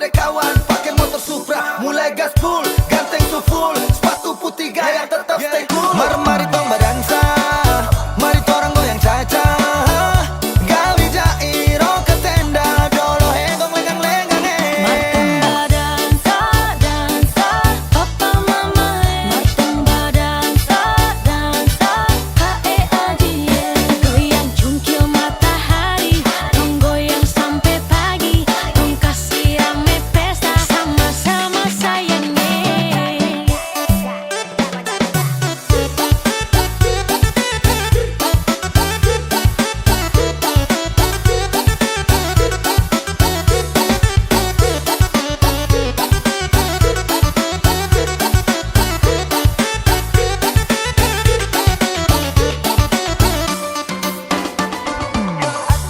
ada kawan pakai motor Supra, mulai gaspol, ganteng so full, sepatu putih gaya tetap stay cool. Mari tong berdansa, mari torang goyang caca, gawi jairo ke tenda, dolo hegong lengang-lengang Martung badansa, dansa, papa mama Martung badansa, dansa, kae ajie Goyang cungkil matahari, tong goyang sampai pagi, tong kasih rame pesta, sama-sama sayangnya.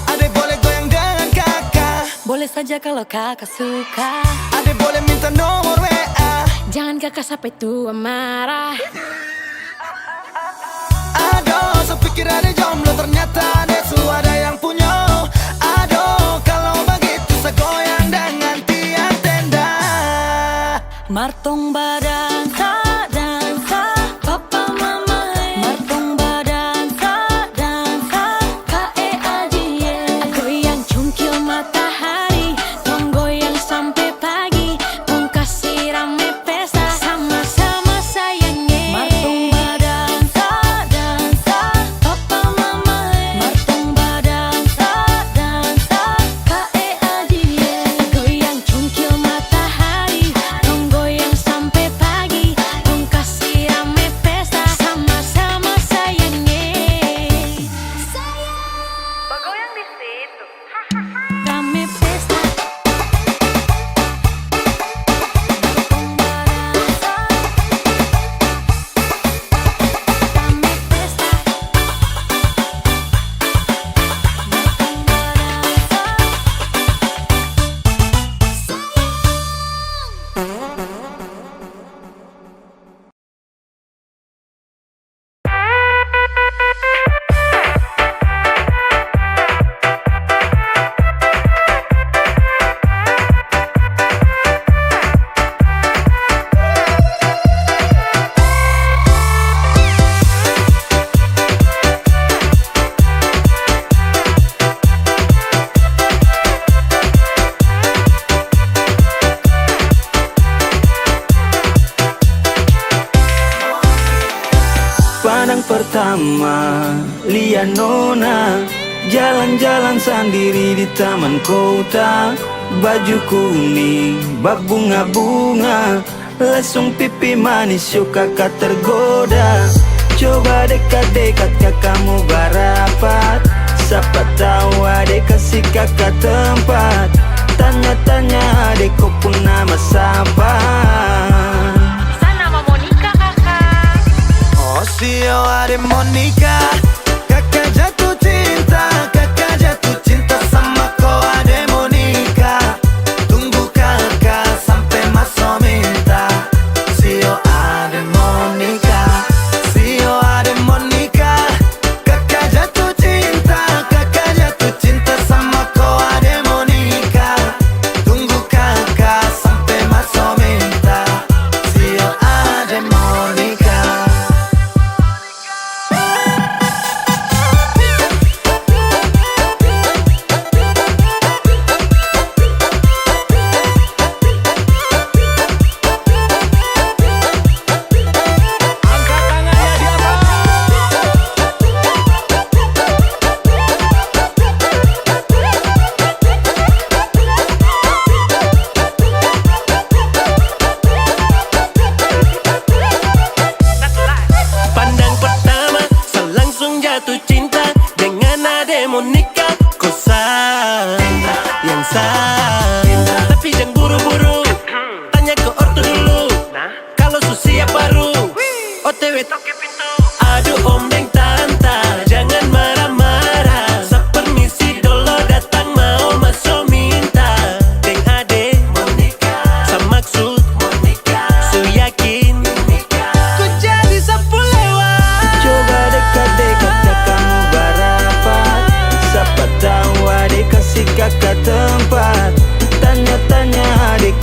Adek boleh goyang dengan kakak, Boleh saja kalau kakak suka, adek boleh minta nomor WA. jangan kakak sampai tua marah. Aduh, sepikir ada jomblo ternyata ada ada yang punya. Aduh, kalau begitu segoyang dengan tiang tenda. Martung badansa, dansa, papa mama Martung badansa, dansa, kae ajie Goyang cungkil matahari, tong goyang sampai pagi, tong kasih rame pesta, sama-sama sayangnya. Martung badansa, dansa, papa mama Martung badansa, dansa, kae ajie Goyang cungkil matahari, tong goyang sampai pagi, tong kasih rame pesta, sama-sama sayangnya. Bergoyang di situ. Rame pesta, Martung badansa, rame pesta, Martung badansa. Pandang pertama, lihat nona jalan-jalan sendiri di taman kota. Baju kuning, bak bunga-bunga, lesung pipi manis, yuk kakak tergoda. Coba dekat-dekat kakak mau barapat, siapa tahu adek kasih kakak tempat. Tanya-tanya adek kok pun nama siapa. Sana nama Monica kakak. Oh sio adek Monica, kakak jatuh cinta sama kau adek Monica. Tunggu kakak sampai masuk minta. Sio adek Monica, kakak jatuh cinta sama kau adek Monica. Tunggu kakak sampai masuk minta. Sio adek Monica. Pandang pertama, saya langsung jatuh cinta dengan adek Monica. Kau yang sah, tapi jangan buru-buru. Tanya ke ortu dulu, kalau siap baru OTW toke pintu. Aduh om deng tanta, jangan marah-marah. Sa permisi dulu datang mau masuk minta. Deng adek Monica, sa maksud Monica, su yakin ku jadi sapu lewat. Coba dekat-dekat kakak mau barapat, siapa tahu adek kasih kakak tempat. Tanya-tanya adek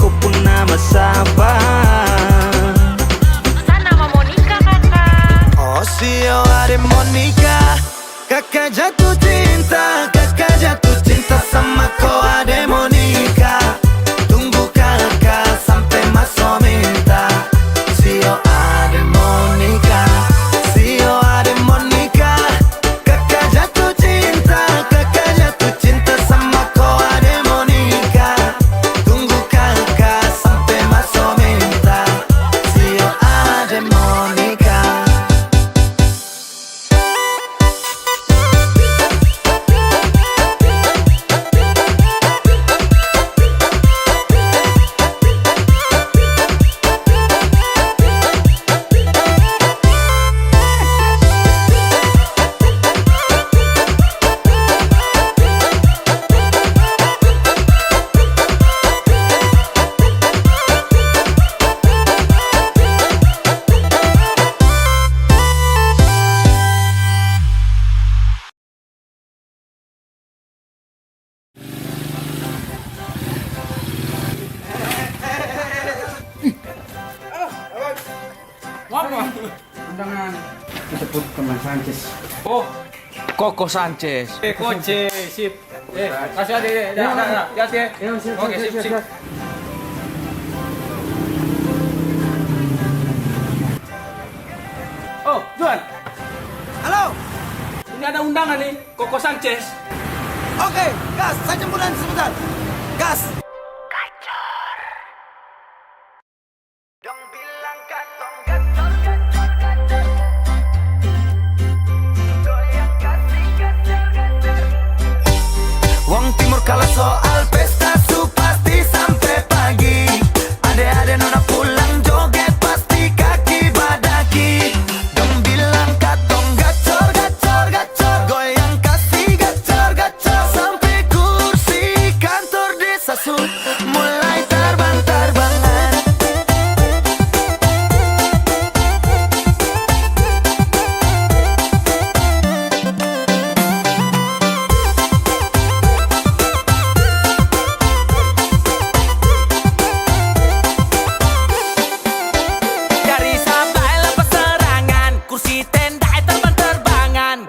Undangan. Kita put teman Sanchez. Oh, Koko Sanchez. Coach, sip. Kasih adik, lihat ya. Oke, sip. Oh, Juan. Halo. Ini ada undangan nih, Koko Sanchez. Oke, gas. Saya jemputan sebentar. Gas. Wong Timur kalau soal pesta su pasti sampai pagi. Ade-ade nona pulang joget pasti kaki badaki. Dong bilang katong gacor gacor gacor, goyang kasih gacor gacor sampai kursi kantor desa su mulai terbang terbangan. Dari sampai lepas serangan, kursi tenda terbang-terbangan.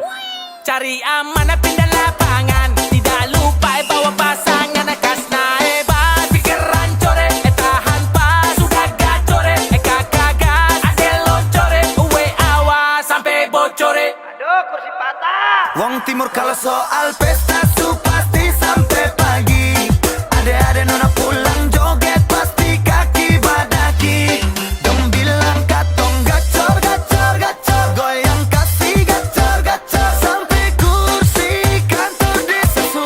Cari aman pindah lapangan, tidak lupa bawa pasangan kas naebat. Pikiran core, tahan pas, sudah gacore, kakak gas, ade loncore, uwe awas sampai bocore. Wong Timur kalau soal pesta su pasti sampai pagi. Ade-ade nona pulang joget pasti kaki badaki. Dong bilang katong gacor gacor gacor, goyang kasih gacor gacor sampai kursi kantor desa su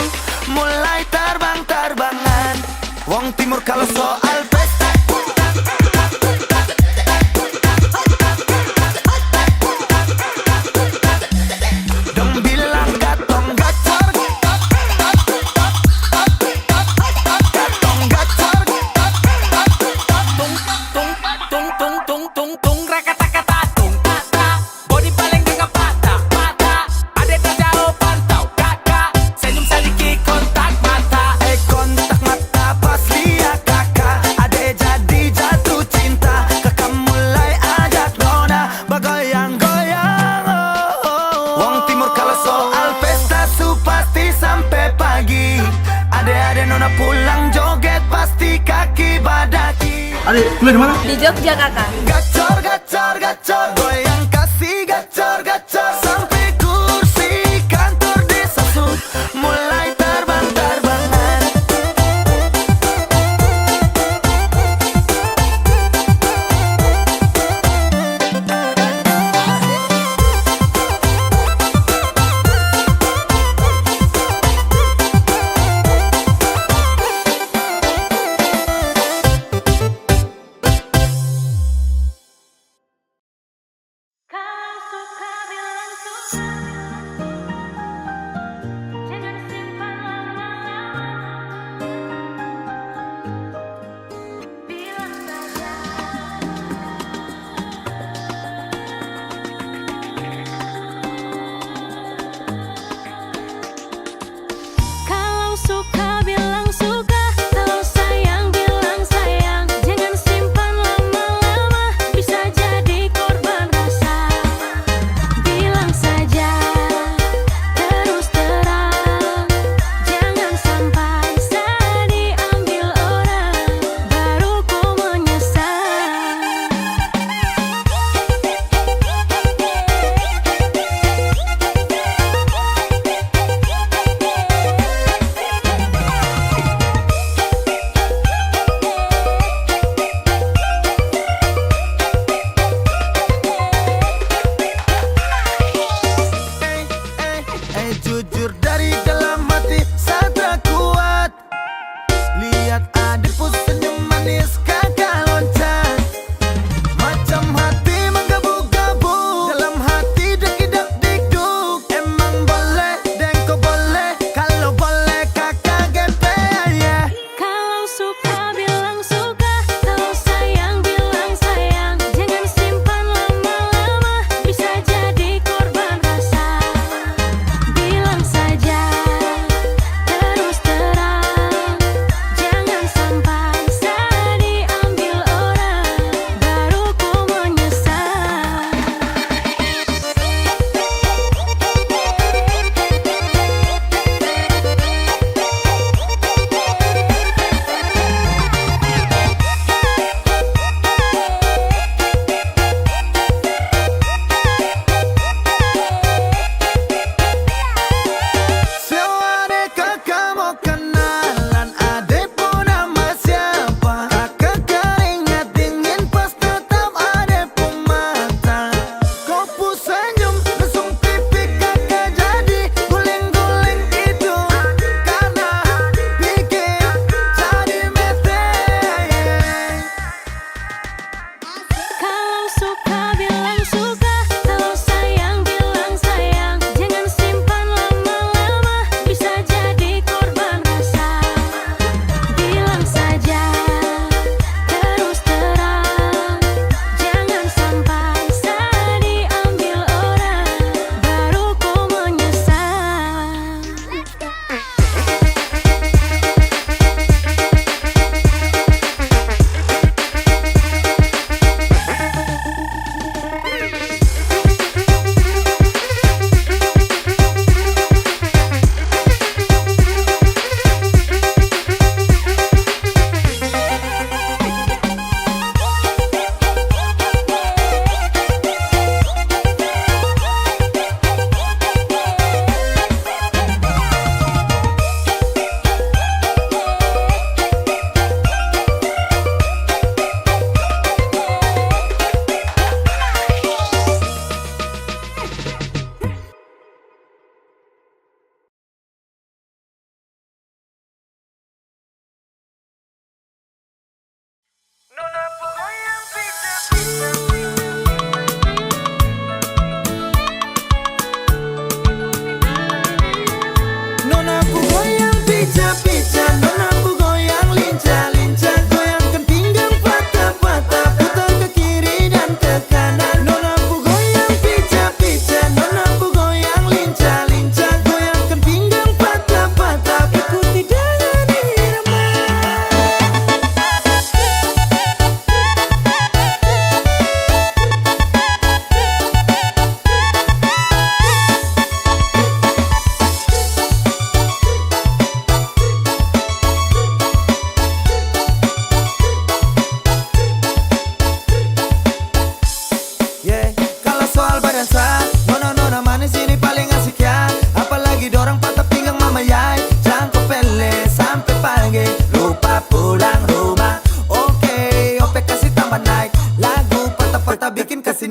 mulai terbang terbangan. Wong Timur kalau soal pesta dong bilang katong gacor katong gacor. Tung rakata-kata tung tata, body paling gak patah. Ada tak jauh pantau kakak, senyum sedikit kontak mata. Kontak mata pas lihat kakak, ade jadi jatuh cinta. Kakak mulai ajak nona bergoyang-goyang. Wong Timur kalau soal pesta su pasti sampai pagi. Ade-ade nona pulang joget pasti kaki badaki. Adik, kuliah di mana? Di Jogja kakak. Gacor gacor gacor, goyang kasih gacor gacor sampai kursi kantor desa su mulai terbang terbangan.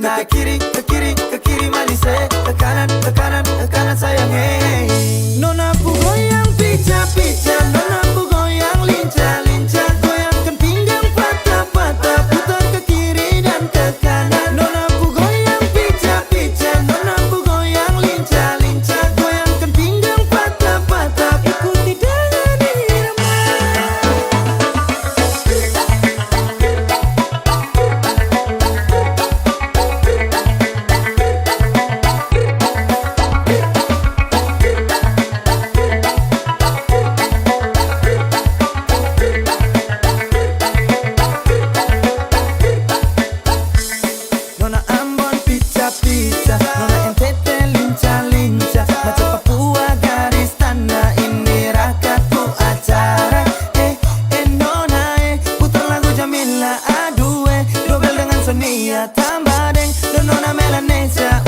Ke kiri, ke kiri, ke kiri manis ke kanan, ke kanan, ke kanan sayang Nona pu goyang pica-pica, nona pu goyang lincah-lincah, goyangkan pinggang patah-patah, putar ke kiri dan ke kanan. Nona pu goyang pica-pica, nona pu goyang lincah-lincah, goyangkan pinggang patah-patah, ikuti dengan irama. Nona Ambon pica-pica, nona NTT lincah-lincah, macam Papua garis tanah, ini rakatku acara. Nona putar lagu Jamila, aduh dobel dengan Sonia, tambah deng, dan nona Melanesia.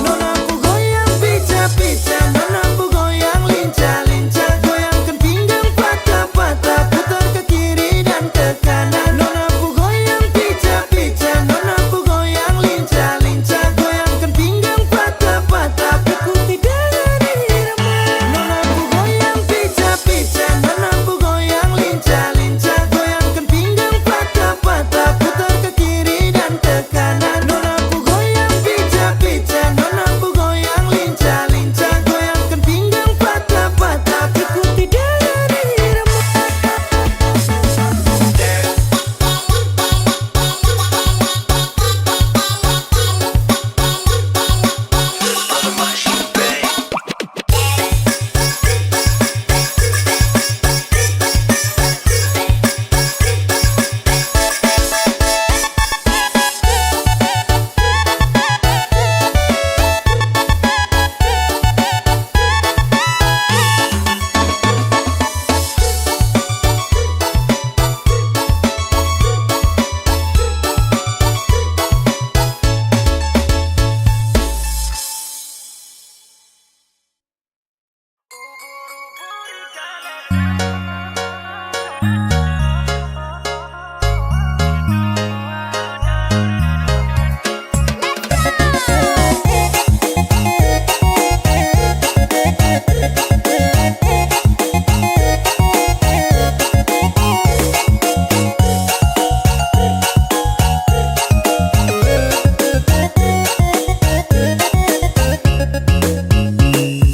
Nona pu goyang pica-pica, nona pu goyang lincah-lincah, goyangkan pinggang patah-patah, putar ke kiri dan ke kanan. Nona pu goyang pica-pica, nona pu goyang lincah-lincah, goyangkan pinggang patah-patah, ikuti dengan irama. Nona pu goyang pica-pica, nona pu goyang lincah-lincah, goyangkan pinggang patah-patah, putar ke kiri dan ke kanan. Nona pu goyang pica-pica, nona pu goyang lincah-lincah, goyangkan pinggang patah-patah, ikuti dengan irama.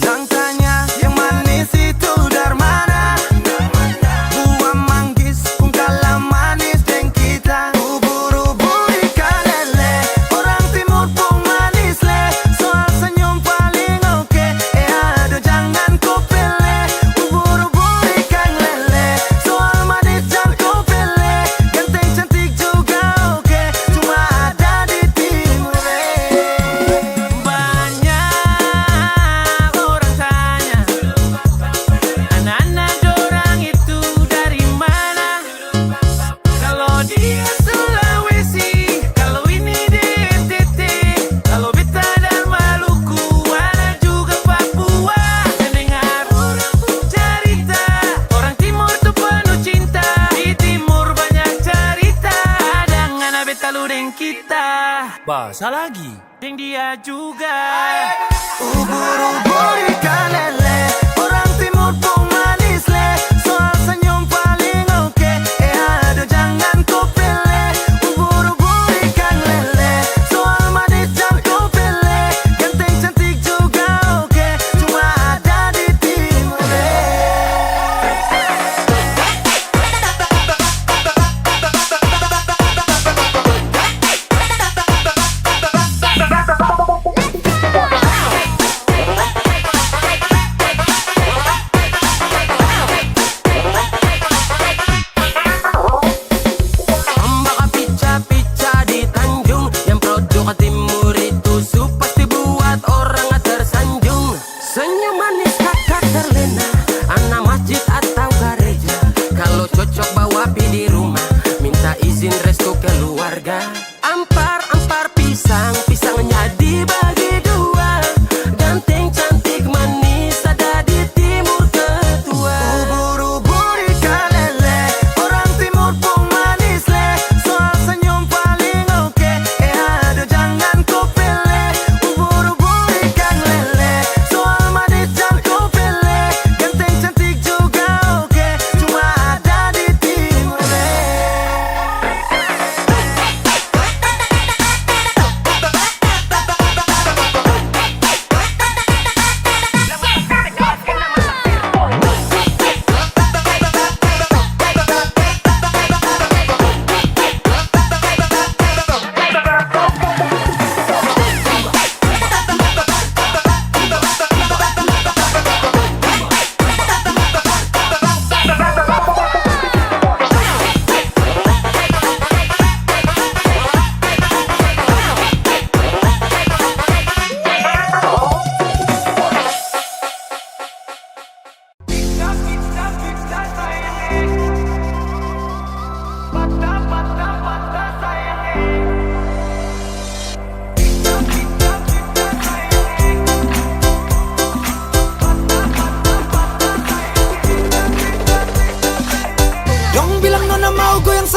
Jangan tanya yang manis itu dari mana, buah manggis pun kalah manis deng kita. Ubur-ubur ikan lele, orang timur pun manis le, soal senyum paling oke. Aduh jangan kau pele, ubur-ubur ikan lele, soal manis jangan kau pele, ganteng cantik juga oke, cuma ada di timur. Banyak orang tanya, anak-anak dorang itu dari mana? Kalau dia Sulawesi, kalau ini di NTT, kalau beta dan Maluku, ada juga Papua. Mendengar orang cerita, orang timur tuh penuh cinta, di timur banyak cerita, dengan beta lu deng kita. Bahasa lagi, deng dia juga. Ubur-ubur ikan lele, orang timur pun manis le, soal senyum paling oke. Aduh jangan kau pele, ubur-ubur ikan lele, soal manis jangan kau pele, ganteng cantik juga oke, cuma ada di timur.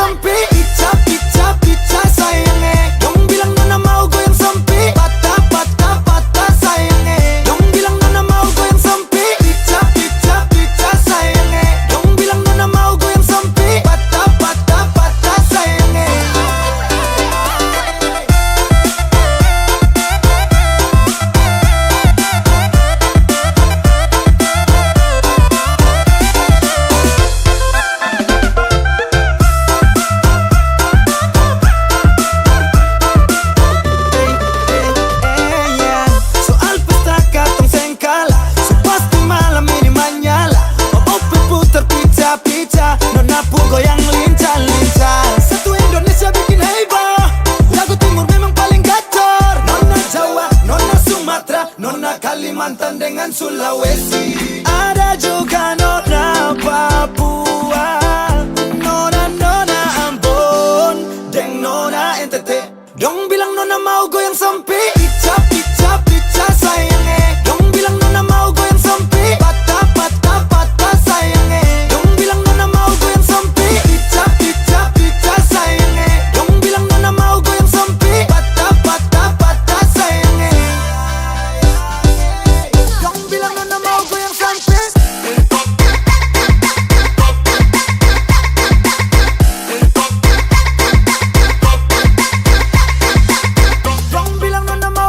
sempit. Pica, pica, pica sayangnya. Dong bilang nona mau goyang sempit. Patah, patah, patah sayangnya. Dong bilang nona mau goyang sempit. Pica, pica, pica sayangnya. Dong bilang nona mau goyang sempit. Patah, patah, patah sayangnya. Soal pesta katong sengkala, so pasti malam ini menyala. Opi putar pica-pica, nona pun goyang lincah-lincah. Satu Indonesia bikin heboh, lagu timur memang paling gacor. Nona Jawa, nona Sumatera, nona Kalimantan dengan Sulawesi. Ada juga nona Papua, nona Ambon, deng nona NTT. Dong bilang nona mau goyang sempit. Pica, pica, pica sayangnya. Dong bilang nona mau goyang sempit. Patah, patah, patah sayangnya. Dong bilang nona mau goyang sempit. Pica, pica, pica sayangnya. Dong bilang nona mau goyang sempit. Patah, patah, patah sayangnya. Dong bilang nona mau goyang sempit. Dong bilang nona mau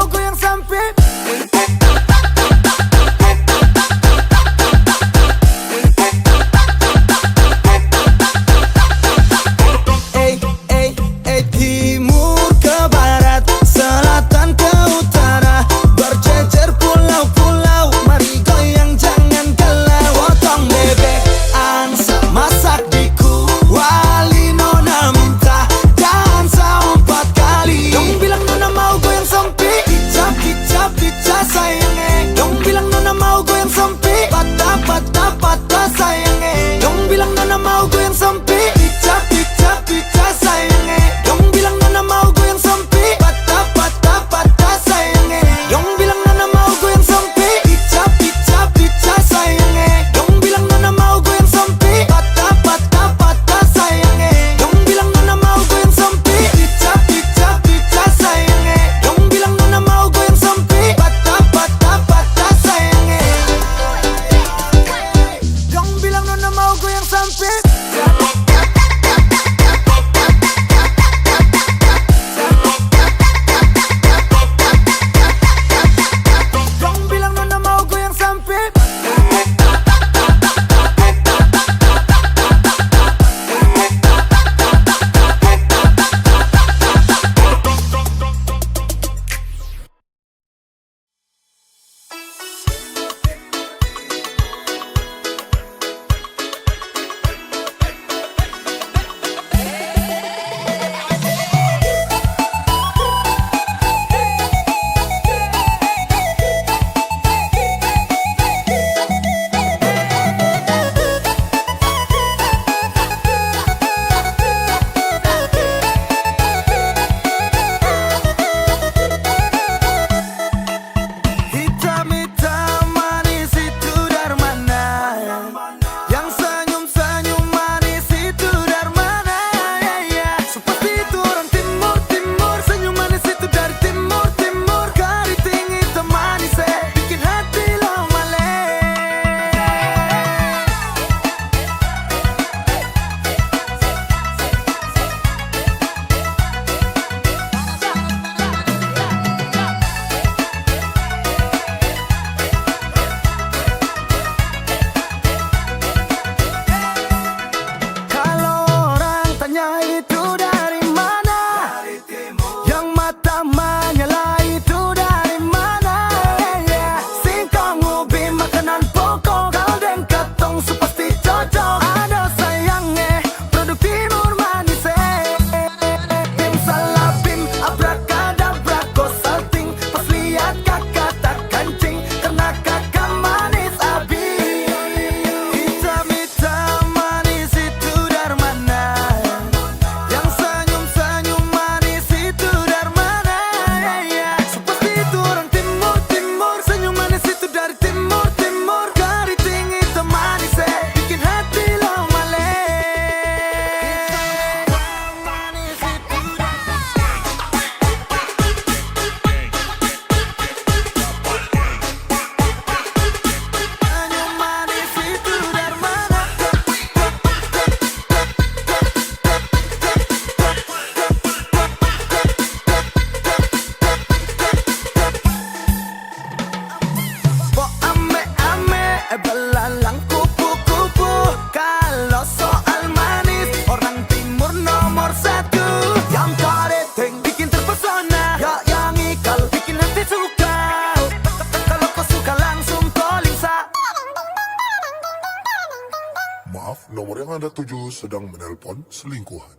sedang menelpon selingkuhan.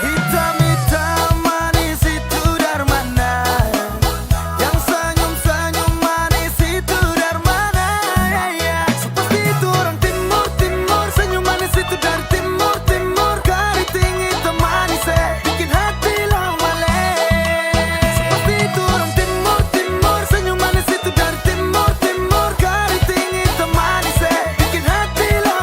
Hitam-hitam manis itu dari mana? Yang senyum-senyum manis itu dari mana? Seperti itu orang timur-timur. Senyum manis itu dari timur-timur. Keriting hitam manis bikin hati lawale. Seperti itu orang timur-timur. Senyum manis itu dari timur-timur. Keriting hitam manis bikin hati lawale.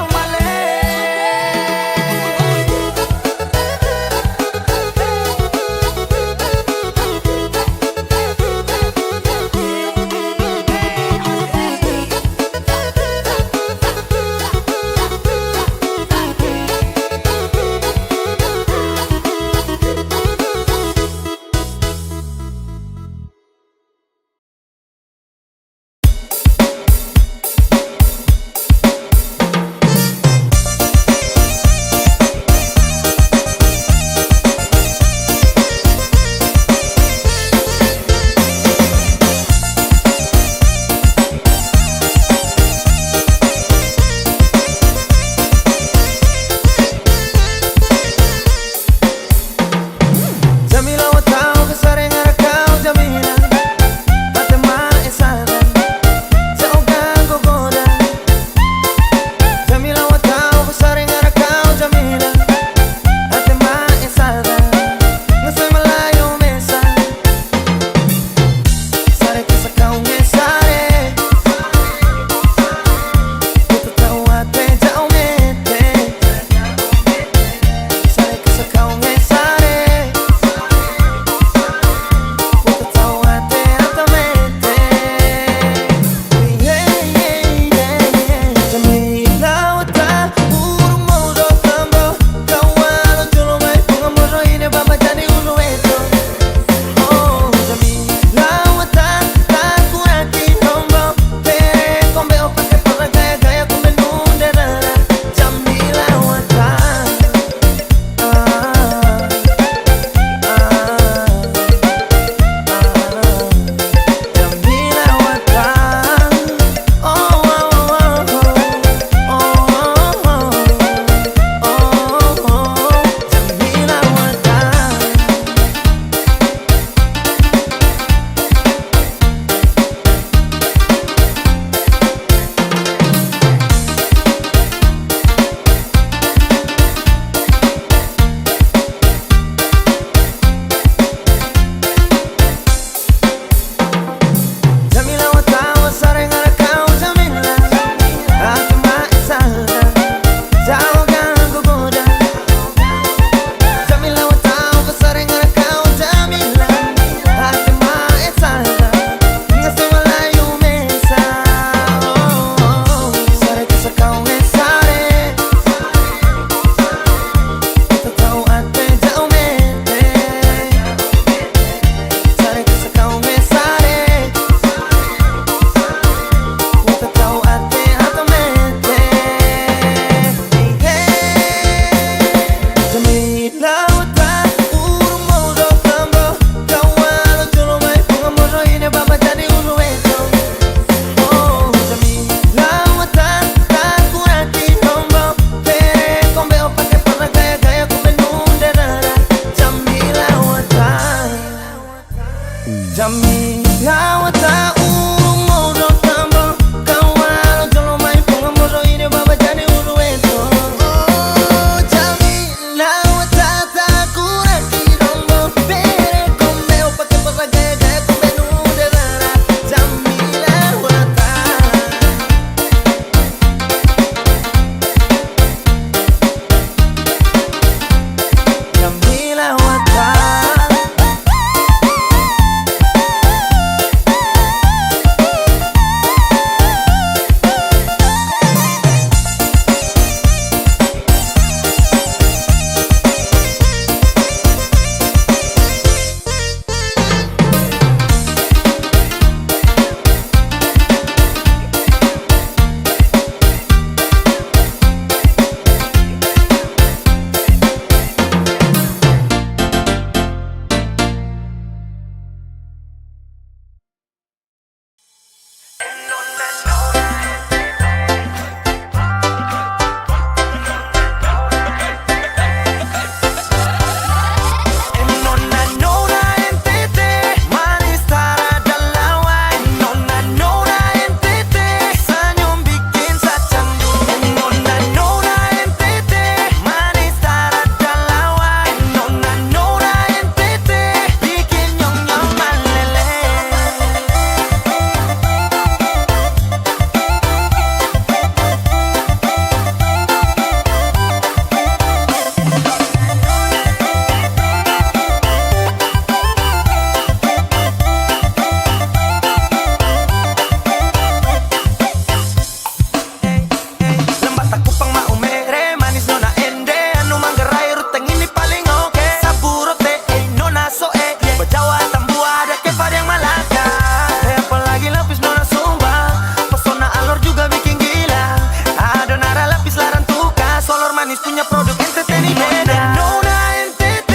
manis punya produk entertainment. Nona NTT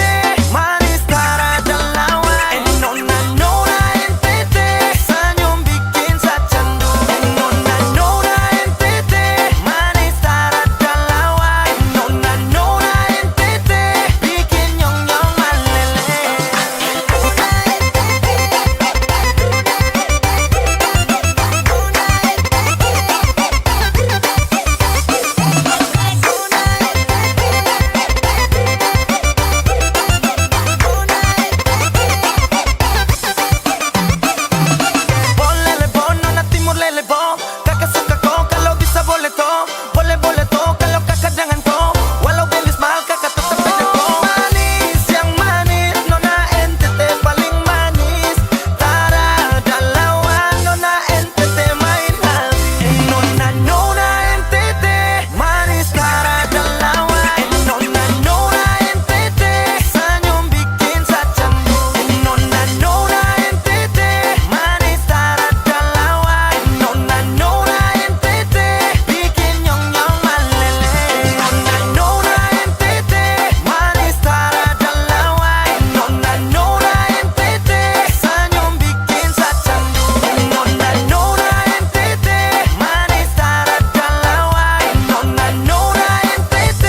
manis cara lawan. Nona NTT senyum bikin saya candu. Nona NTT manis cara lawan. Nona NTT bikin nyong nyong malele. Boleh lebo, nona timur lelebo. Kakak suka kok kalau bisa boleh toh. Boleh toh kalau kakak jangan kok. Walau belis mahal kakak tetap aja kok. Manis yang manis, nona NTT paling manis. Tara dalawan, nona NTT main habis. Nona NTT manis tara dalawan. Nona NTT senyum bikin saya candu. Nona NTT manis tara dalawan. Nona NTT bikin nyong nyong malele. Nona NTT manis tara dalawan. Nona NTT senyum bikin saya candu. Nona NTT manis tara dalawan. Nona NTT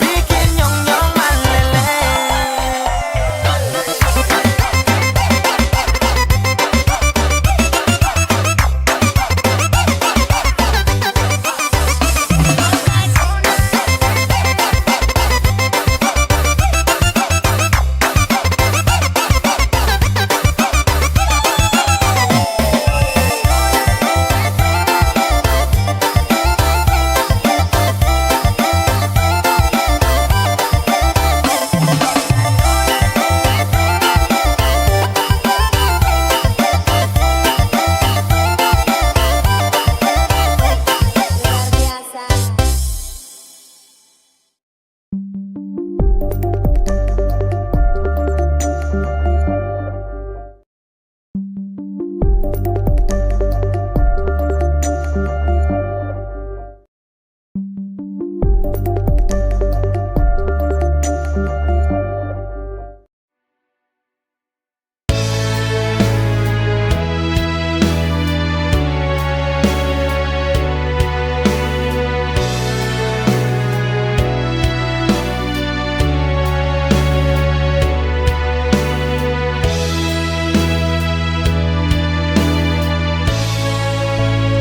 bikin nyong nyong malele.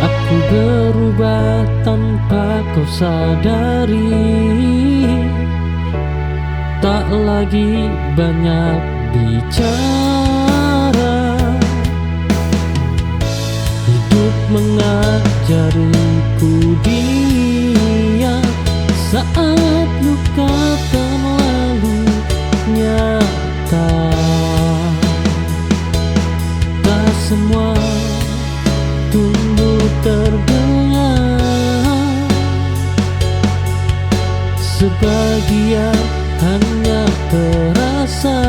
Aku berubah tanpa kau sadari. Tak lagi banyak bicara. Hidup mengajariku diam saat luka terlalu nyata. Tak semua tumbuh terbunga, sebagian hanya terasa.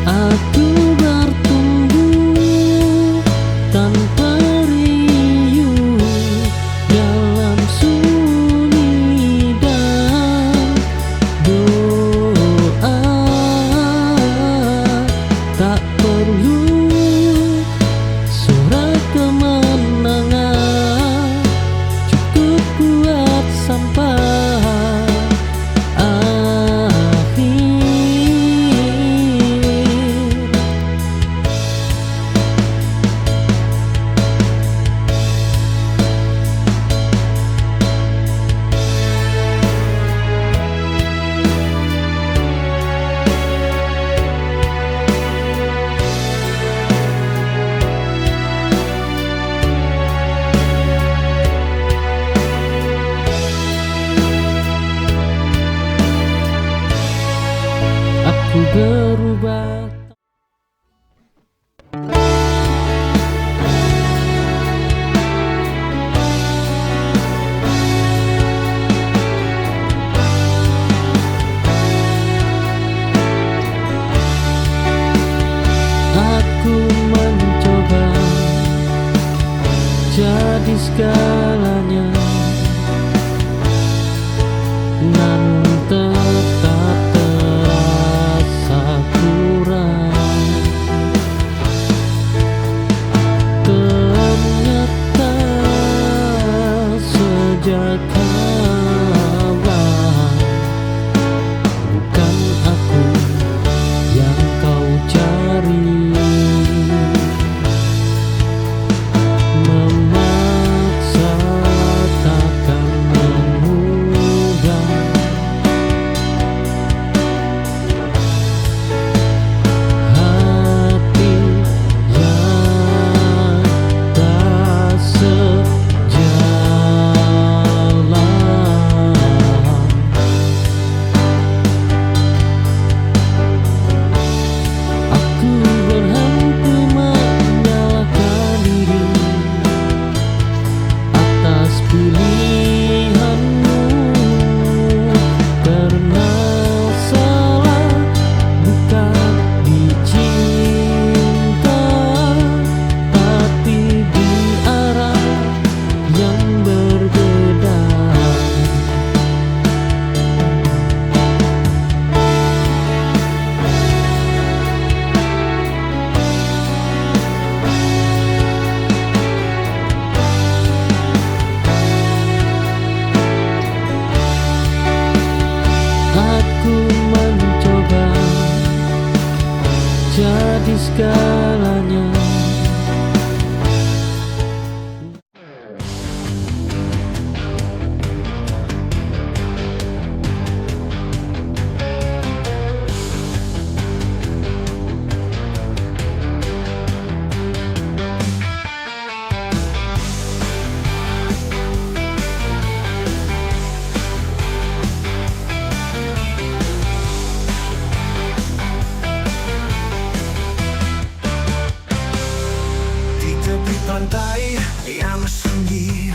Aku bertumbuh tanpa riuh dalam sunyi dan doa. Tak perlu surat kemenangan, cukup buat sampai jadi segalanya, namun tetap terasa kurang. Ternyata sejak kapan bukan aku yang kau cari. Memaksa takkan mudah, hati yang tak sejalan. Aku berhenti menyalahkan diri atas pilihanmu, karena salah bukan dicinta, tapi di arah yang berbeda. Aku mencoba jadi segalanya. Di tepi pantai yang sunyi,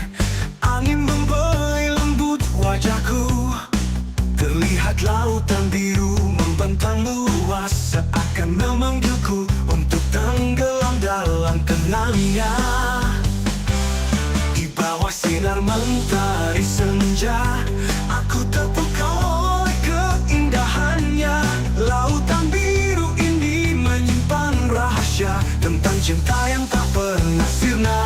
angin membelai lembut wajahku. Terlihat lautan biru membentang luas, seakan memanggilku untuk tenggelam dalam tenangnya. Di bawah sinar mentari senja, aku terpukau oleh keindahannya. Lautan biru ini menyimpan rahasia tentang cinta yang tak pernah sirna.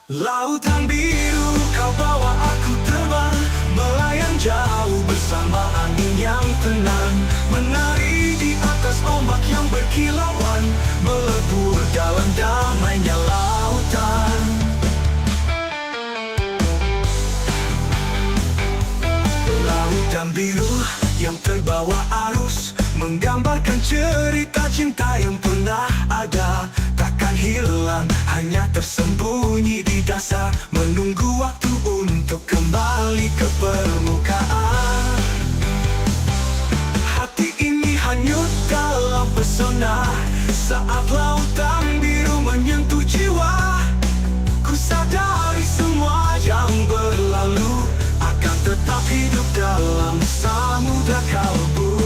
Lautan biru, kau bawa aku terbang, melayang jauh bersama angin yang tenang, menari di atas ombak yang berkilauan, melebur dalam damainya lautan. Lautan biru yang terbawa arus, menggambarkan cerita cinta yang pernah ada, takkan hilang, hanya tersembunyi di dasar, menunggu waktu untuk kembali ke permukaan. Hati ini hanyut dalam pesona saat lautan biru menyentuh jiwa. Ku sadari semua yang berlalu akan tetap hidup dalam samudra kalbu.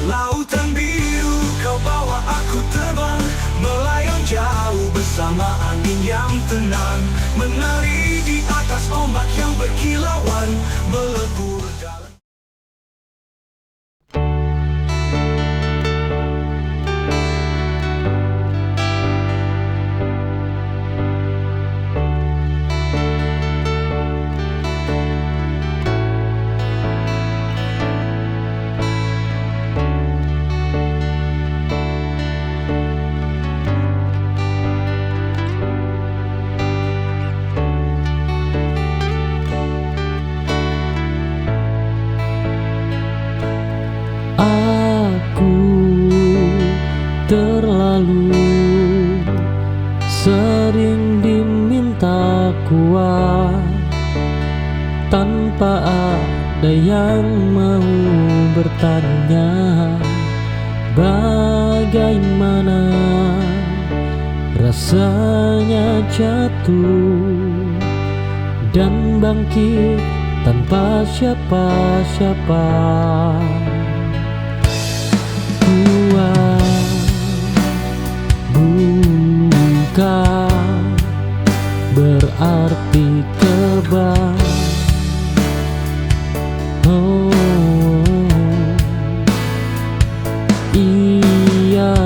Lautan biru, kau bawa aku terbang, melayang jauh bersama angin yang tenang, menari di atas ombak yang berkilauan, melebur dalam. Aku terlalu sering diminta kuat tanpa ada yang mau bertanya bagaimana rasanya jatuh dan bangkit tanpa siapa-siapa. Buka berarti kebal. Oh, ia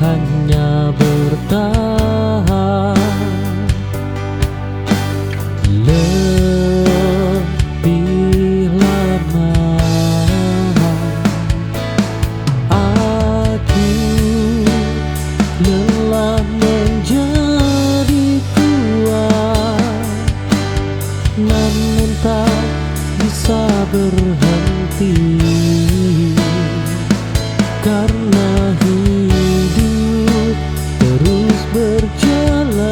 hanya bertahan lebih lama. Aku lelah menjadi kuat, namun tak bisa berhenti, karena hidup terus berjalan,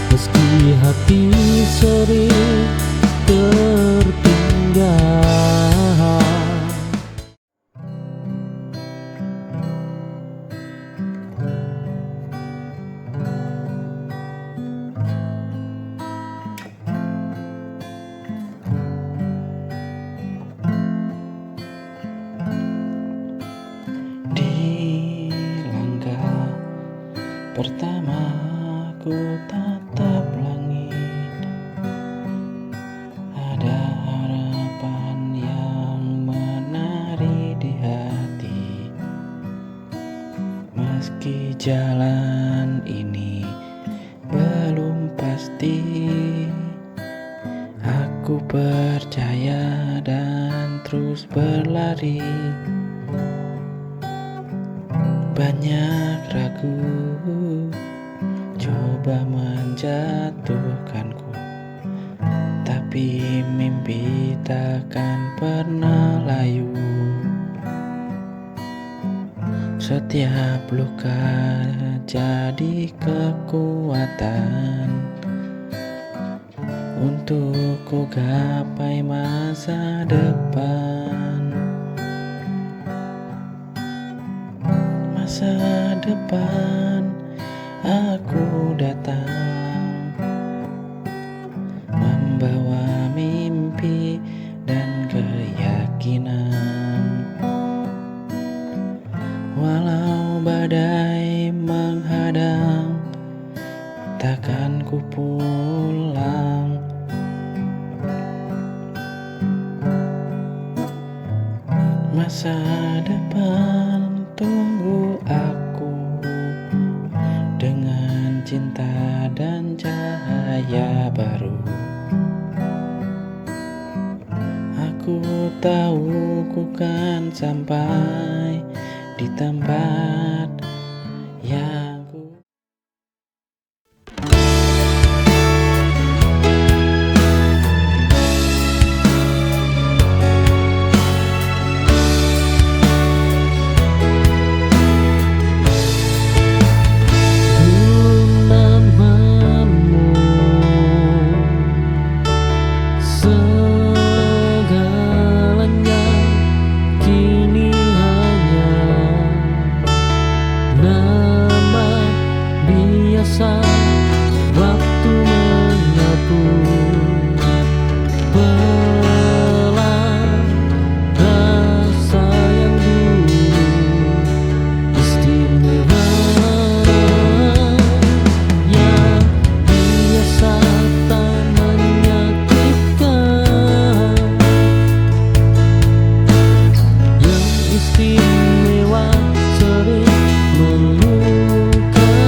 meski hati sering tertinggal. Di langkah pertama ku tatap langit, ada harapan yang menari di hati. Meski jalan ini belum pasti, aku percaya dan terus berlari. Banyak ragu coba menjatuhkanku, tapi mimpi takkan pernah layu. Setiap luka jadi kekuatan untuk ku gapai masa depan. Masa depan aku datang membawa mimpi dan keyakinan. Walau badai menghadang, takkan ku pulang. Masa depan tunggu aku dengan cinta dan cahaya baru. Aku tahu ku kan sampai di tempat yang ku namamu segalanya, kini hanya nama biasa. Waktu menyapu pelan rasa yang dulu istimewa, yang biasa tak menyakitkan, yang istimewa sering melukai.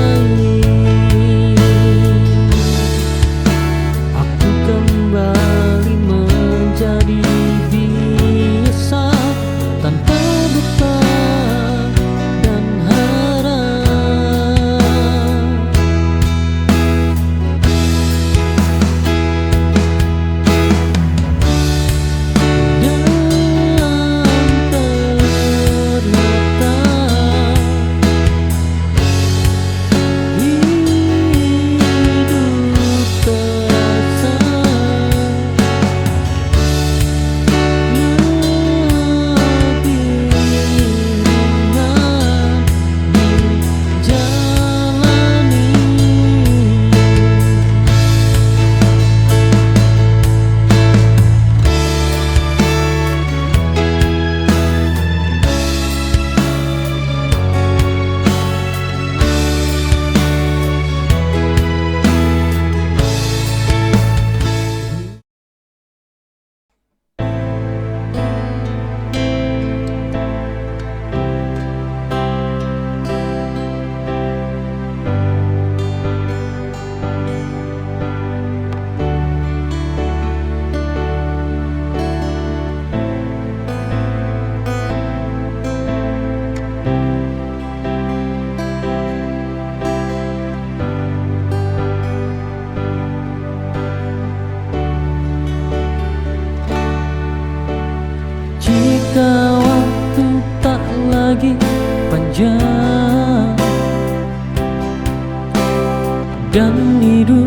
dan hidup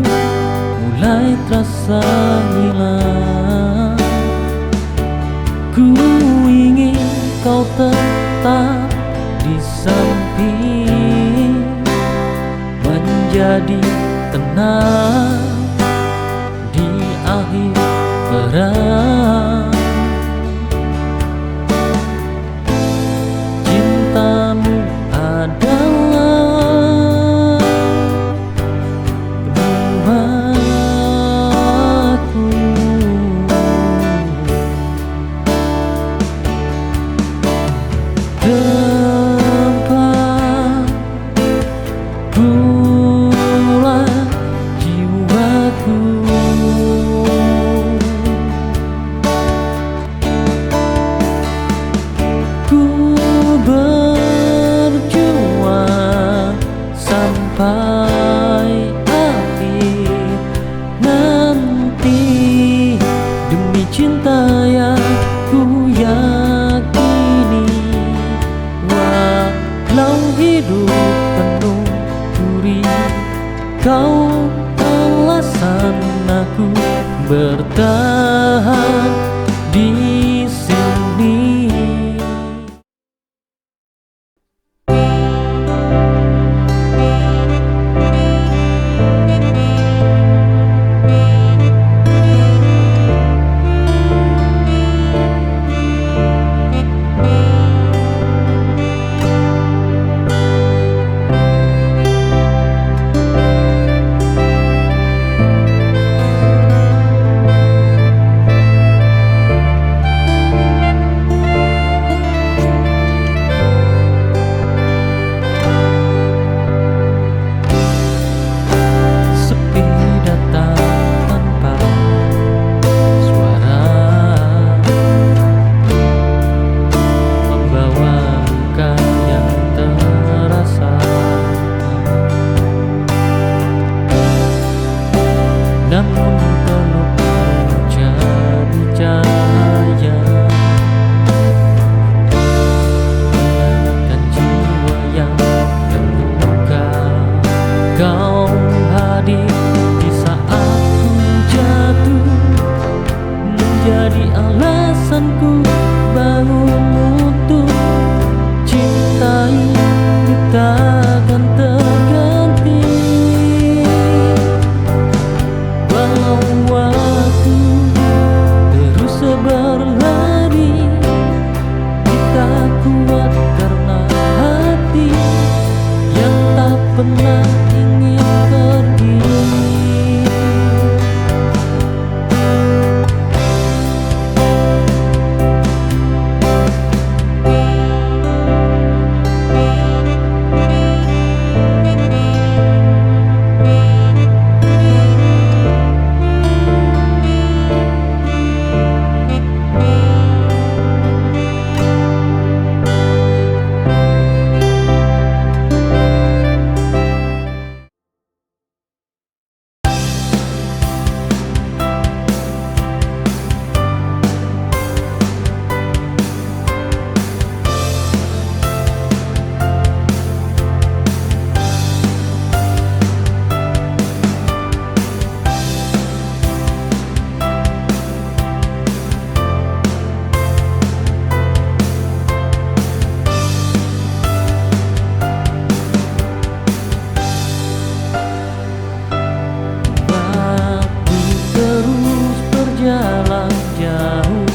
mulai terasa hilang. Ku ingin kau tetap di samping, menjadi tenang di akhir perang. Cintamu adalah rumahku, tempat pulang jiwaku. Ku berjuang sampai akhir nanti demi cinta yang ku yakini. Walau hidup penuh duri, kau alasan aku bertahan di sini. Sepi datang tanpa suara, membawa luka yang terasa. Namun pelukmu jadi cahaya, menenangkan jiwa yang terluka. Kau hadir di saat ku jatuh, menjadi alasanku bangun utuh. Cinta ini takkan terganti, walau waktu terus berlari. Kita kuat karena hati yang tak pernah ingin pergi. Waktu terus berjalan jauh,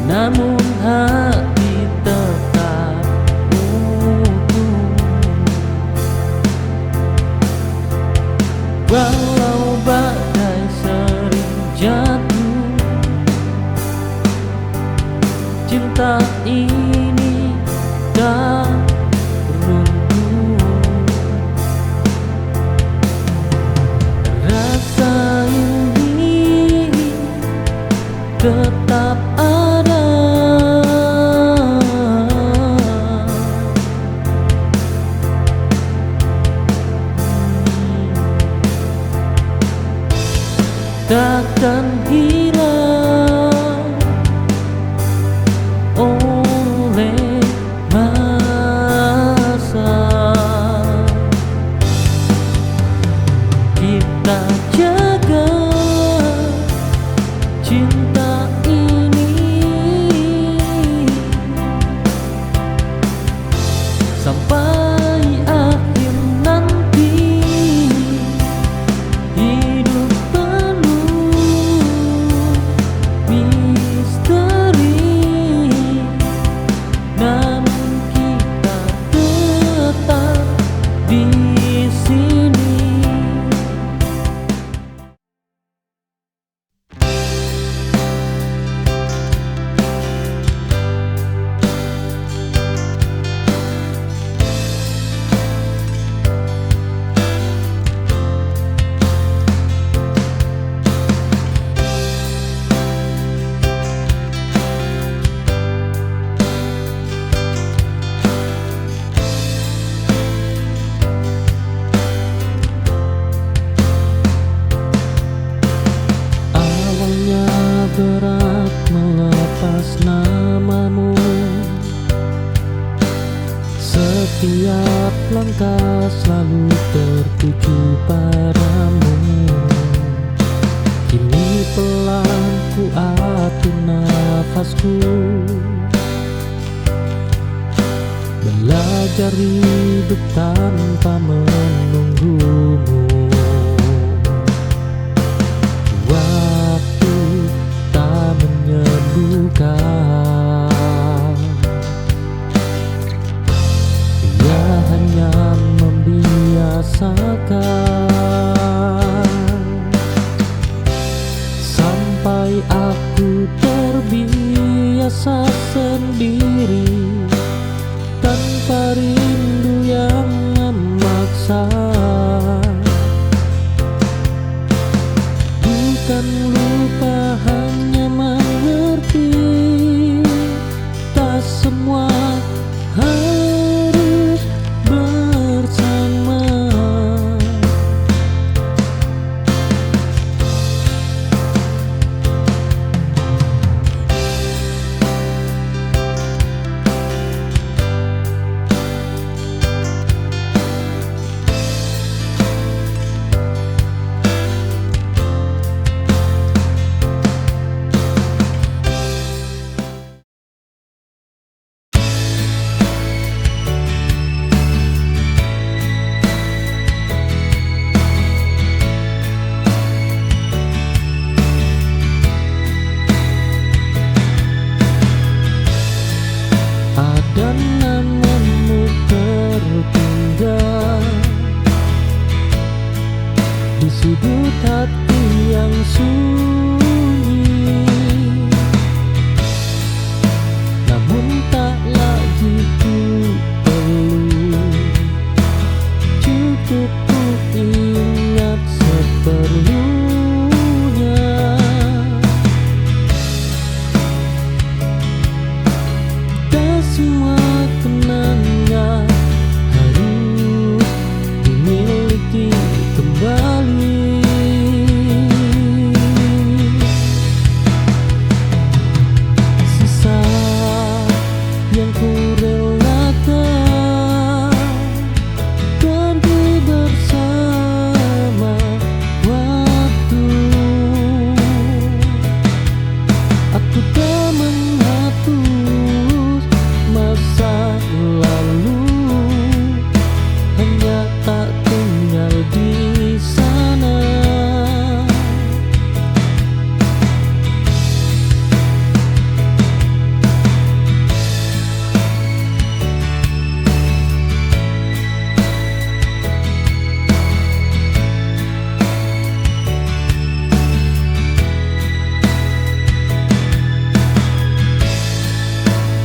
namun hati tetap utuh. Walau badai sering jatuh, cinta ini tak runtuh. Rasa ini tetap ada, takkan hilang oleh masa. sampai akhir nanti. Hidup penuh misteri, namun kita tetap di sini. Awalnya berat melepas namamu, setiap langkah selalu tertuju padamu. Kini pelan ku atur nafasku, belajar hidup tanpa menunggumu. Waktu tak menyembuhkan, ia hanya membiasakan, sampai aku terbiasa sendiri tanpa rindu yang memaksa. Bukan lupa, hanya mengerti, tak semua harus bersama. Ada namamu tertinggal di sudut hati yang sunyi, namun tak lagi ku perlu, cukup ku ingat seperlunya. Tak semua kenangan harus dimiliki kembali. Sisa yang ku relakan pergi bersama waktu. Aku tak menghapus masa lalu, hanya tak tinggal di sana.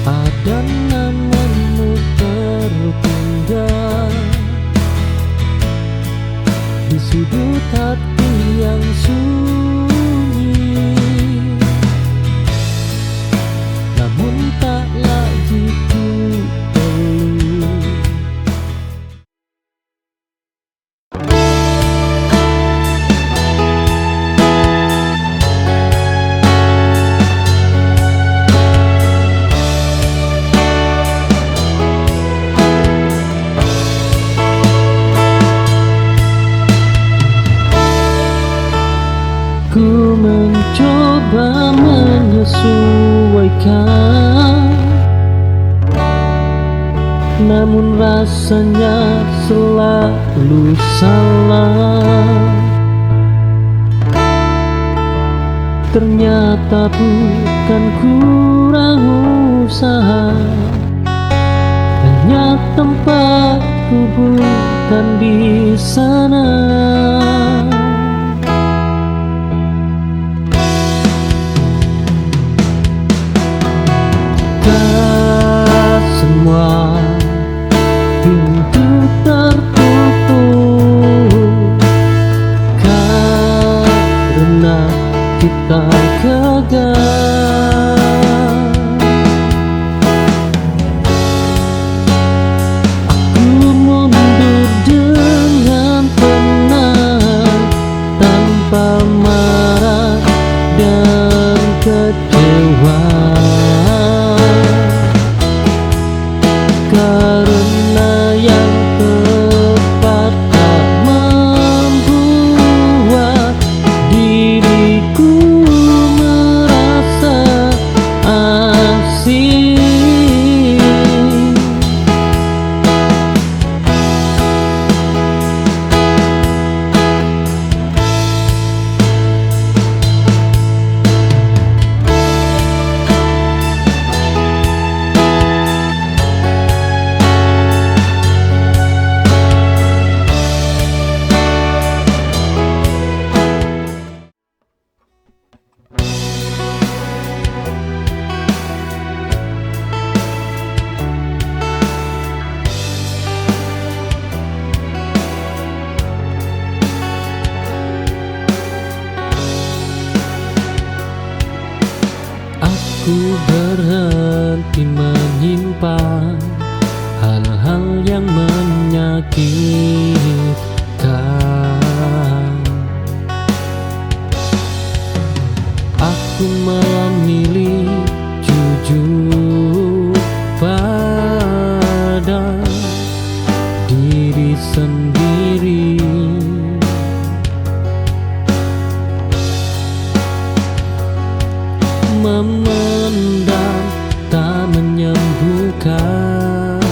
Ada namamu tertinggal di sudut hati yang sunyi, namun tak lagi ku perlu. Ku mencoba menyesuaikan namun rasanya selalu salah. Ternyata bukan kurang usaha, hanya tempatku bukan di sana. Tak semua pintu tertutup karena kita gagal. Aku mundur dengan tenang, tanpa marah dan kecewa, karena yang tepat tak membuat diriku merasa asing. Aku berhenti menyimpan hal-hal yang menyakitkan. Aku memilih jujur pada diri sendiri. Memendam tak menyembuhkan,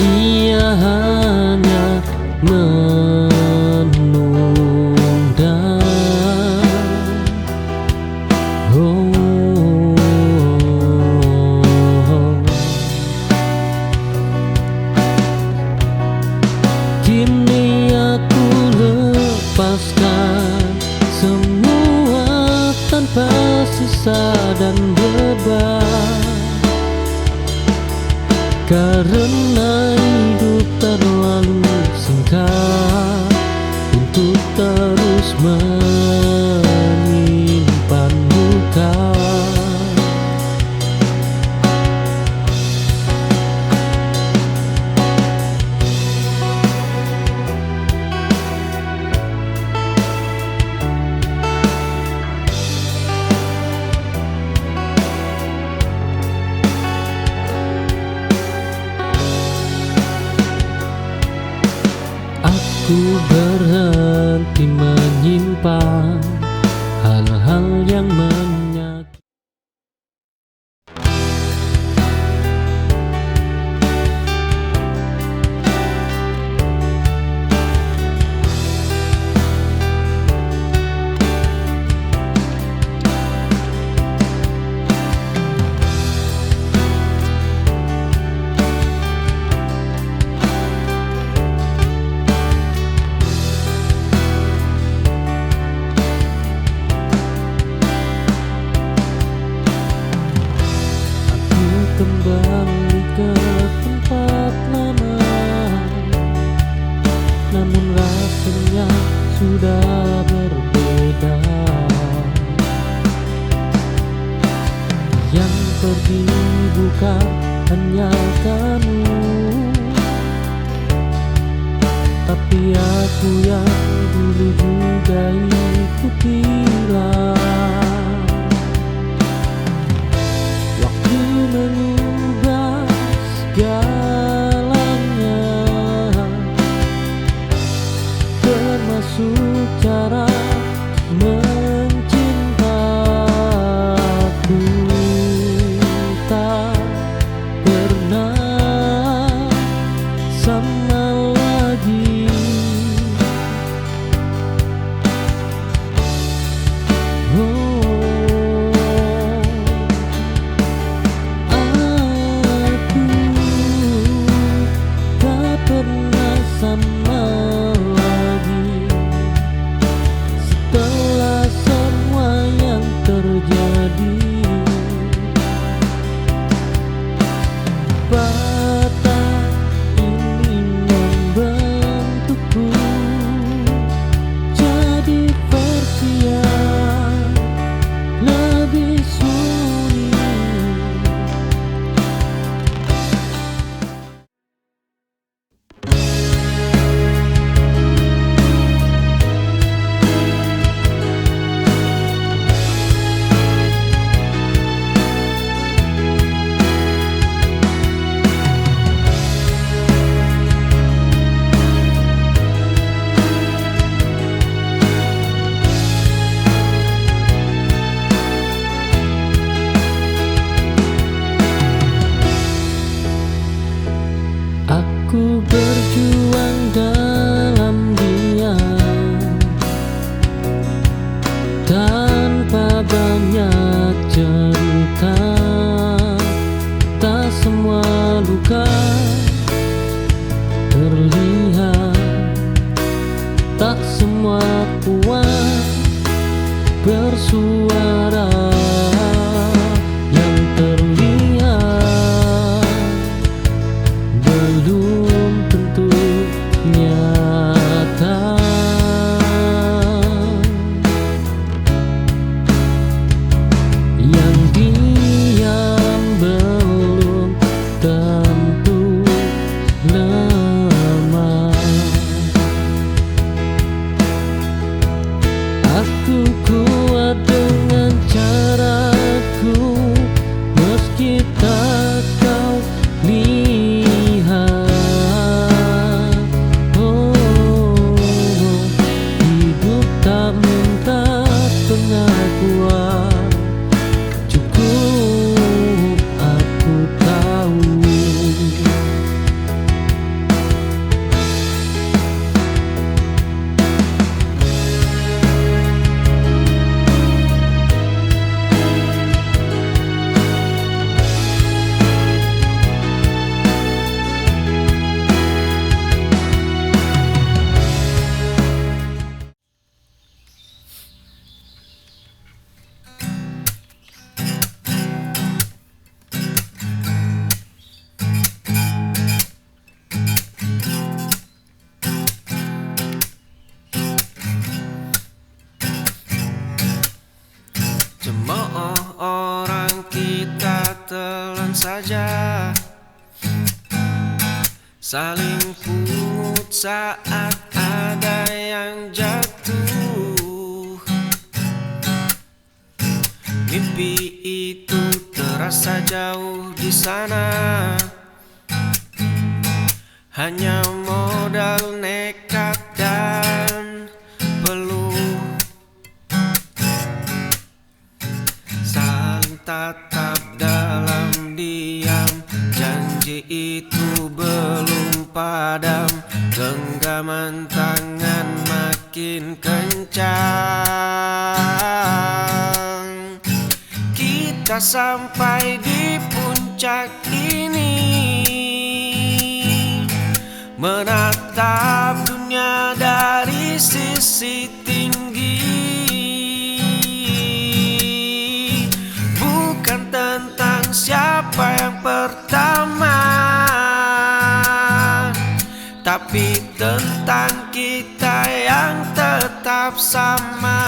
ia hanya menunda. Kini aku lepaskan semua tanpa sisa dan beban, karena hidup terlalu singkat untuk terus menyimpan luka. Aku berhenti menyimpan hal-hal yang menyakitkan. Kembali ke tempat lama, namun rasanya sudah berbeda. Yang pergi bukan hanya kamu, tapi aku yang dulu juga ikut hilang. Mengubah segalanya, termasuk cara mencintaku. Tak Ku berjuang dalam diam tanpa banyak cerita. Tak semua luka terlihat, tak semua kuat bersuara. Yang terlihat belum tentu nyata. Yang diam belum tentu lemah. Aku kuat dengan caraku, meski tak kau lihat. Hidup tak minta pengakuan, cukup aku tahu. Cemooh orang kita telan saja, saling pungut saat ada yang jatuh. Mimpi itu terasa jauh di sana, hanya modal nekat dan peluh. Saling tatap dalam diam, janji itu belum padam. Genggaman tangan makin kencang. Kita sampai di puncak ini, menatap dunia dari sisi tinggi. Bukan tentang siapa yang pertama, tapi tentang kita yang tetap sama.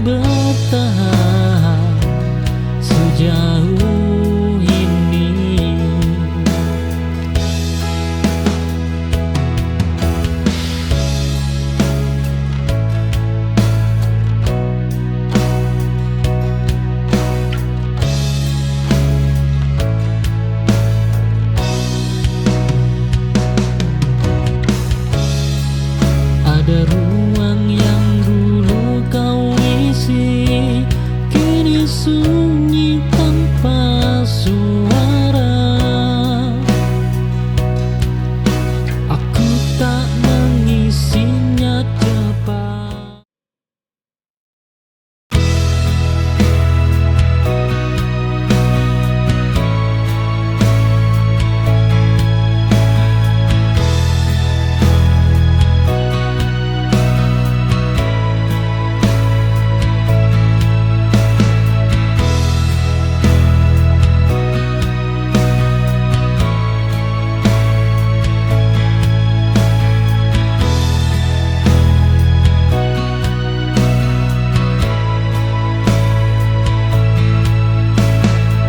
bertahan sejauh ini. Ada ruang yang dulu kau isi, kini sunyi tanpa suara. Aku tak mengisinya cepat.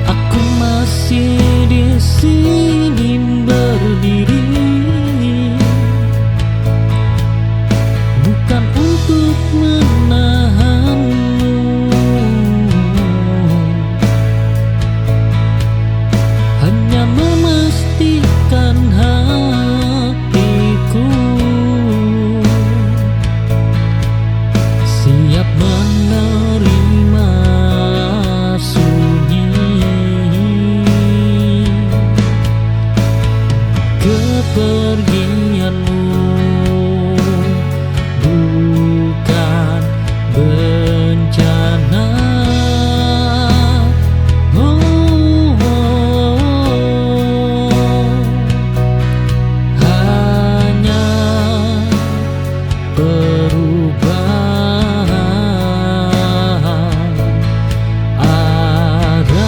Aku masih di sini berdiri, bukan untuk menahanmu, hanya memastikan hatiku siap menerima sunyi kepergianmu. Bukan bencana, hanya perubahan arah.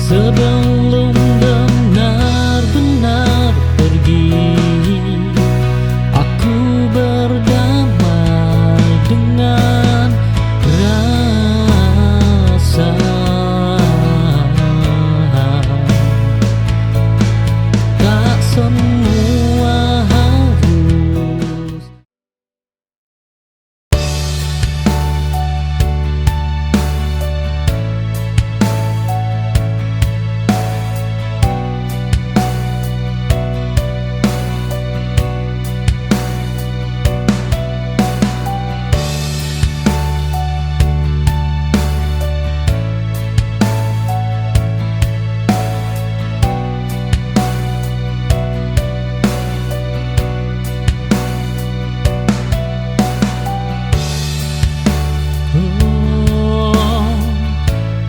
Sebelum benar-benar pergi, aku berdamai dengan rasa. Tak semua harus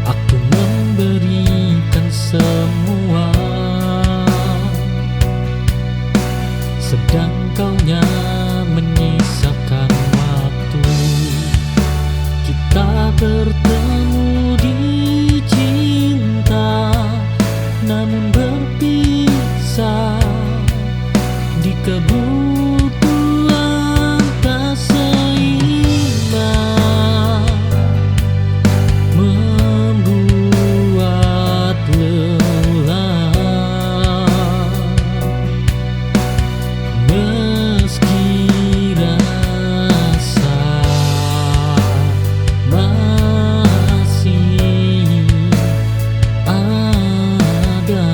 aku memberikan semua, sedang kaunya menyisakan waktu. Kita bertemu di cinta, namun berpisah di kebutuhan tak seimbang, membuat lelah. Meski rasa masih ada,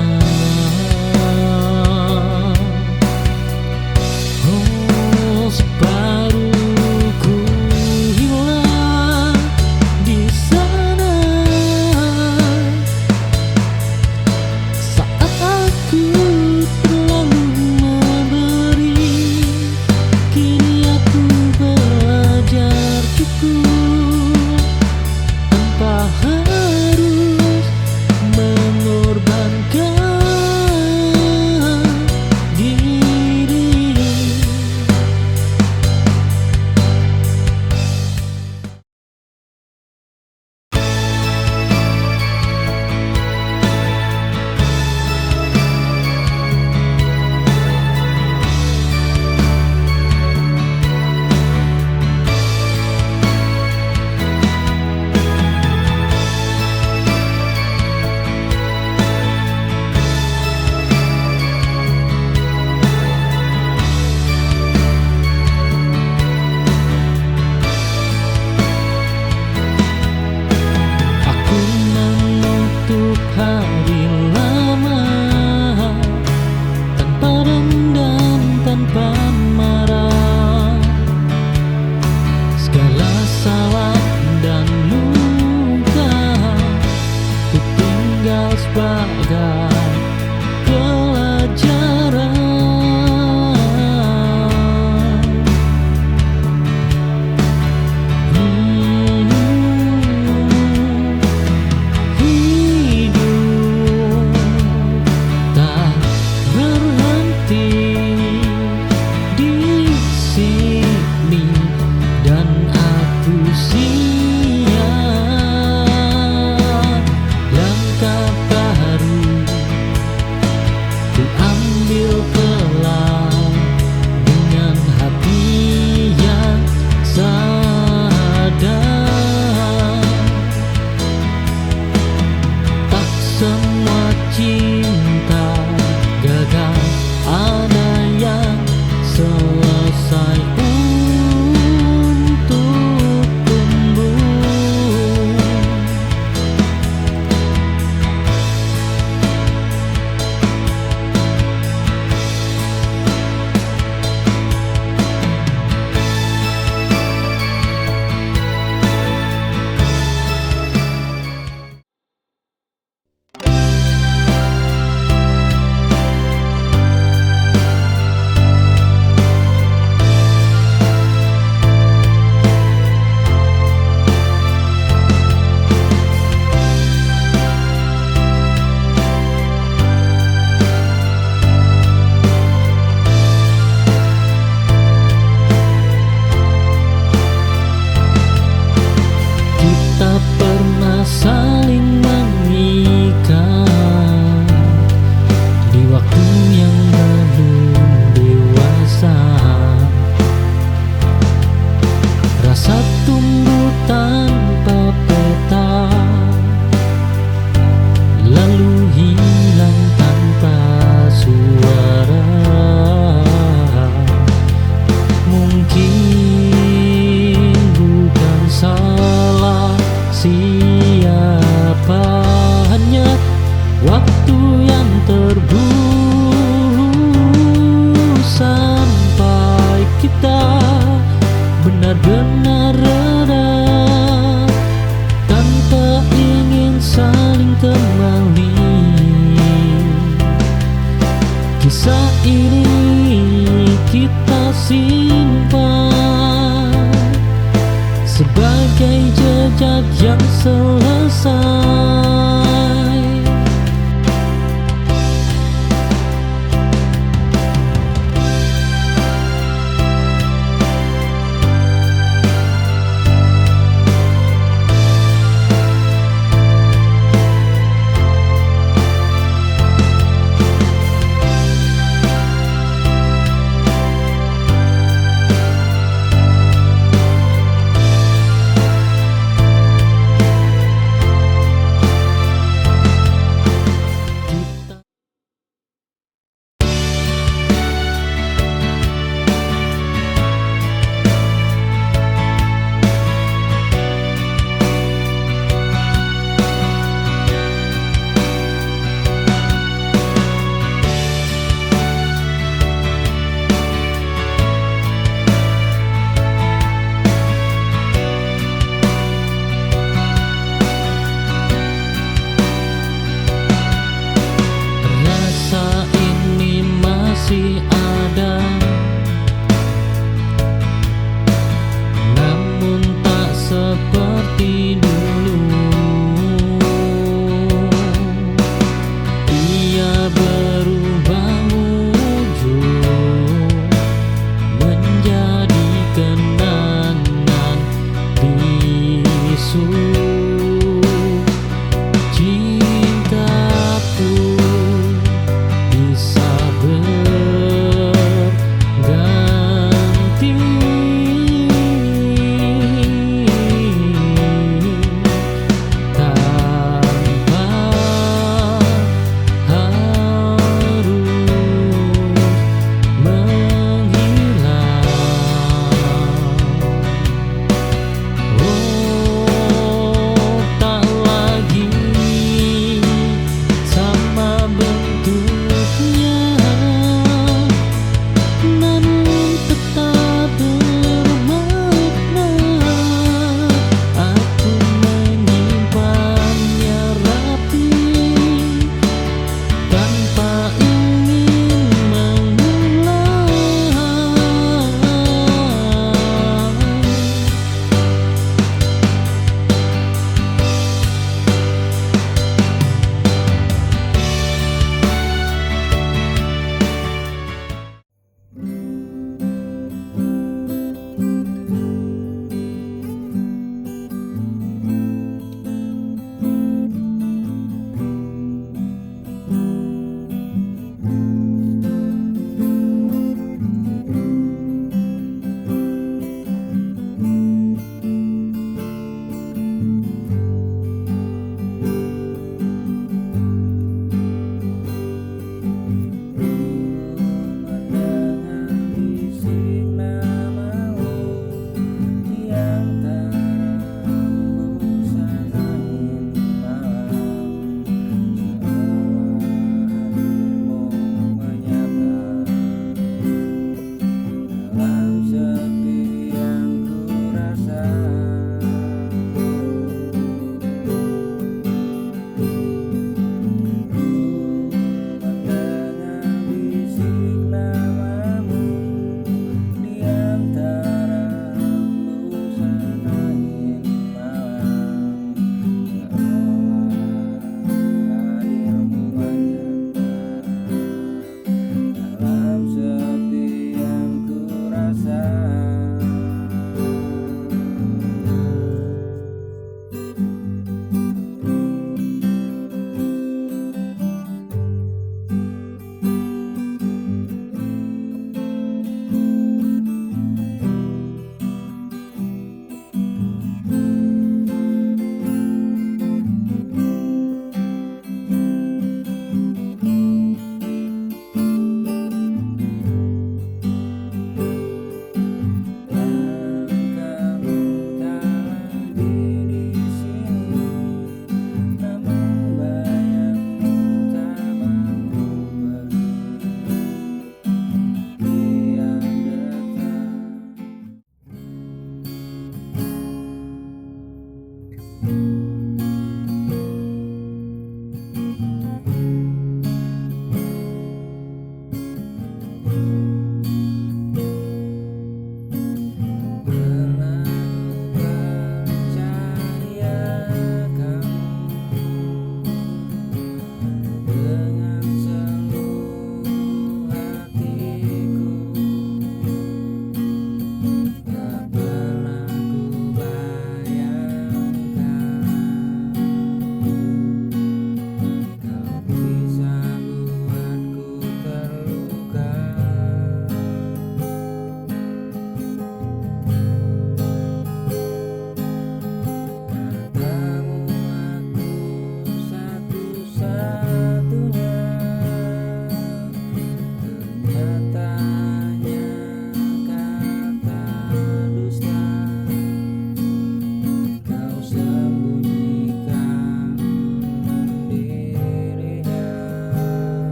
sini